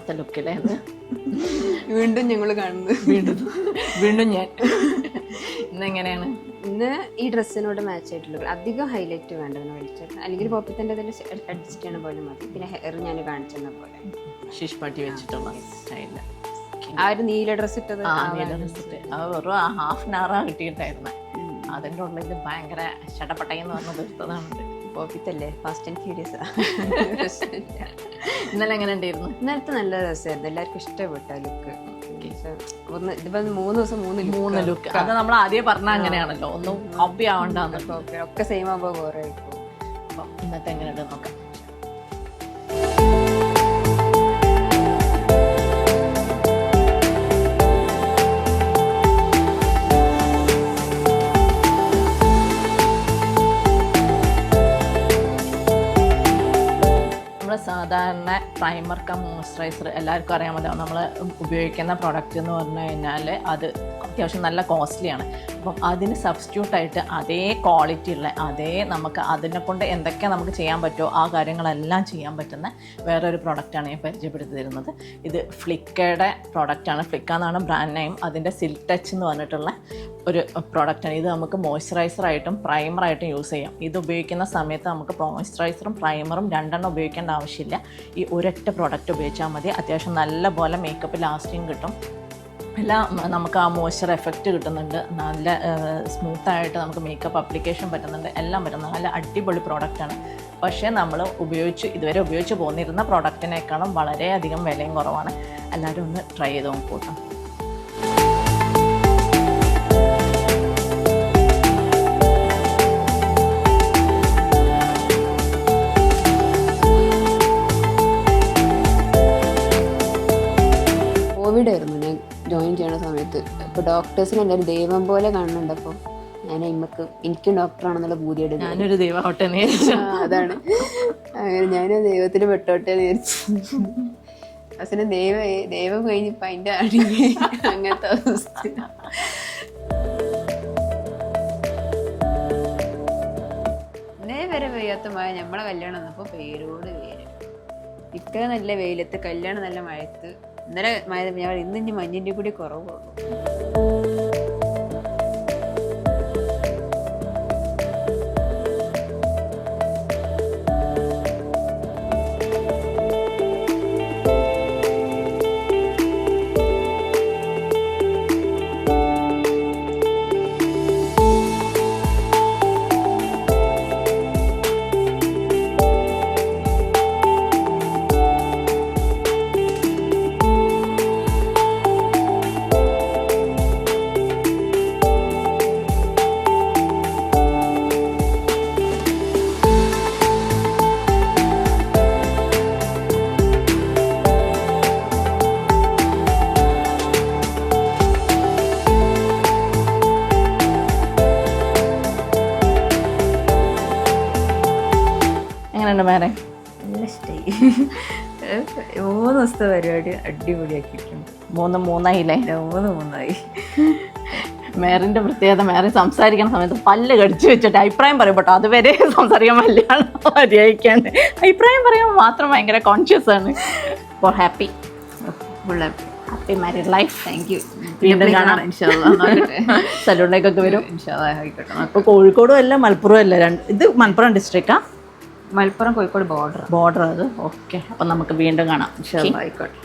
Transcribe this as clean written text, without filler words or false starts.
രണ്ടാമത്തെ ലുക്കിലായിരുന്നു. വീണ്ടും ഞങ്ങൾ കാണുന്നത് വീണ്ടും ഞാൻ. ഇന്നെങ്ങനെയാണ്? ഇന്ന് ഈ ഡ്രസ്സിനോട് മാച്ച് ആയിട്ടുള്ള അധികം ഹൈലൈറ്റ് വേണ്ടതെന്ന് വിളിച്ചത്, അല്ലെങ്കിൽ പോപ്പത്തിൻ്റെ അതിൽ അഡ്ജസ്റ്റ് ചെയ്യണ പോലെ മതി. പിന്നെ ഹെയർ ഞാൻ കാണിച്ചെന്ന പോലെ ഷിഷ് പാട്ടി വെച്ചിട്ടുള്ള സ്റ്റൈലില് ആ ഒരു നീല ഡ്രസ്സ് ഇട്ടത് അത് വെറും ഹാഫ് ആൻ അവറാ കിട്ടിയിട്ടായിരുന്നു. അതിൻ്റെ ഉള്ളിൽ ഭയങ്കര ചടപട്ടയെന്ന് പറഞ്ഞ് തീർത്തതാണ്. പോപ്പിത്തല്ലേ, ഫാസ്റ്റ് ആൻഡ് ഫ്യൂരിയസ്. ഇന്നലെ എങ്ങനെ ഉണ്ടായിരുന്നു? ഇന്നലത്തെ നല്ല രസമായിരുന്നു, എല്ലാവർക്കും ഇഷ്ടപ്പെട്ട ലുക്ക്. ഇതിപ്പോ 3 ദിവസം 3 ലുക്ക്. അത് നമ്മൾ ആദ്യം പറഞ്ഞാൽ അങ്ങനെയാണല്ലോ, ഒന്നും കോപ്പി ആവണ്ടെന്ന്. ഒക്കെ സെയിം ആകുമ്പോൾ ബോറേ ആയിരിക്കും. അപ്പം ഇന്നത്തെ എങ്ങനെയുണ്ട് നോക്കാം. സാധാരണ പ്രൈമർ കം മോയ്സ്ചറൈസർ എല്ലാവർക്കും അറിയാമല്ലോ. നമ്മൾ ഉപയോഗിക്കുന്ന പ്രൊഡക്റ്റ് എന്ന് പറഞ്ഞു കഴിഞ്ഞാൽ അത് അത്യാവശ്യം നല്ല കോസ്റ്റ്ലിയാണ്. അപ്പം അതിന് സബ്സ്റ്റിറ്റ്യൂട്ടായിട്ട് അതേ ക്വാളിറ്റി ഉള്ള നമുക്ക് അതിനെ കൊണ്ട് എന്തൊക്കെ നമുക്ക് ചെയ്യാൻ പറ്റുമോ ആ കാര്യങ്ങളെല്ലാം ചെയ്യാൻ പറ്റുന്ന വേറൊരു പ്രൊഡക്റ്റാണ് ഞാൻ പരിചയപ്പെടുത്തി തരുന്നത്. ഇത് ഫ്ലിക്കയുടെ പ്രൊഡക്റ്റാണ്. ഫ്ലിക്ക എന്നാണ് ബ്രാൻഡ് നെയിം. അതിൻ്റെ സിൽക്ക് ടച്ച് എന്ന് പറഞ്ഞിട്ടുള്ള ഒരു പ്രൊഡക്റ്റാണ്. ഇത് നമുക്ക് മോയ്സ്ചറൈസറായിട്ടും പ്രൈമറായിട്ടും യൂസ് ചെയ്യാം. ഇത് ഉപയോഗിക്കുന്ന സമയത്ത് നമുക്ക് മോയ്സ്ചറൈസറും പ്രൈമറും രണ്ടെണ്ണം ഉപയോഗിക്കേണ്ട ആവശ്യമില്ല. ഈ ഒരൊറ്റ പ്രൊഡക്റ്റ് ഉപയോഗിച്ചാൽ മതി. അത്യാവശ്യം നല്ല പോലെ മേക്കപ്പ് ലാസ്റ്റിങ് കിട്ടും. എല്ലാം നമുക്ക് ആ മോയ്സ്ചർ എഫക്റ്റ് കിട്ടുന്നുണ്ട്. നല്ല സ്മൂത്തായിട്ട് നമുക്ക് മേക്കപ്പ് അപ്ലിക്കേഷൻ പറ്റുന്നുണ്ട്. എല്ലാം പറ്റുന്നത് നല്ല അടിപൊളി പ്രോഡക്റ്റാണ്. പക്ഷേ നമ്മൾ ഇതുവരെ ഉപയോഗിച്ച് പോന്നിരുന്ന പ്രോഡക്റ്റിനേക്കാളും വളരെയധികം വിലയും കുറവാണ്. എല്ലാവരും ഒന്ന് ട്രൈ ചെയ്ത് നോക്കൂട്ടോ. കോവിഡായിരുന്നു ഞാൻ ജോയിൻ ചെയ്യണ സമയത്ത്. അപ്പോൾ ഡോക്ടേഴ്സിന് എല്ലാവരും ദൈവം പോലെ കാണുന്നുണ്ട്. അപ്പോൾ ഞാൻ എനിക്കും ഡോക്ടറാണെന്നുള്ള ബൂതിയുടെ ഞാനൊരു ദൈവമാവട്ടെ. അതാണ്, അങ്ങനെ ഞാനും ദൈവത്തിന് പെട്ടോട്ടെ വിചാരിച്ചു. പക്ഷേ ദൈവം കഴിഞ്ഞിപ്പോൾ അതിൻ്റെ അടിയെ അങ്ങനത്തെ അവസ്ഥ. ഇന്നേ വരെ പെയ്യാത്ത മഴ നമ്മളെ കല്യാണം വന്നപ്പോൾ പേരോട് പേര്. ഇത്ര നല്ല വെയിലത്ത്, കല്യാണം നല്ല മഴത്ത്. ഇന്നലെ മഴ ഞാൻ ഇന്ന് മഞ്ഞിൻ്റെ കൂടി കുറവുള്ളൂ. വേറെ നല്ല ഇഷ്ടമായി. 3 ദിവസത്തെ പരിപാടി അടിപൊളിയാക്കിയിട്ടുണ്ട്. 3 മൂന്നായി. മേറിൻ്റെ പ്രത്യേകത, മേറെ സംസാരിക്കുന്ന സമയത്ത് പല്ല് കടിച്ചു വെച്ചിട്ട് അഭിപ്രായം പറയും. കേട്ടോ, അതുവരെ സംസാരിക്കാൻ മലയാളം മര്യാദയ്ക്കാണ്ട് അഭിപ്രായം പറയുമ്പോൾ മാത്രം ഭയങ്കര കോൺഷ്യസ് ആണ്. അപ്പോൾ happy married life. Thank you. വീണ്ടും കാണാം സലൂണിലേക്കൊക്കെ വരും. അപ്പോൾ കോഴിക്കോടും അല്ല മലപ്പുറം അല്ല, ഇത് മലപ്പുറം ഡിസ്ട്രിക്റ്റാ? മലപ്പുറം കോഴിക്കോട് ബോർഡർ അത്. ഓക്കെ, അപ്പം നമുക്ക് വീണ്ടും കാണാം. ആയിക്കോട്ടെ.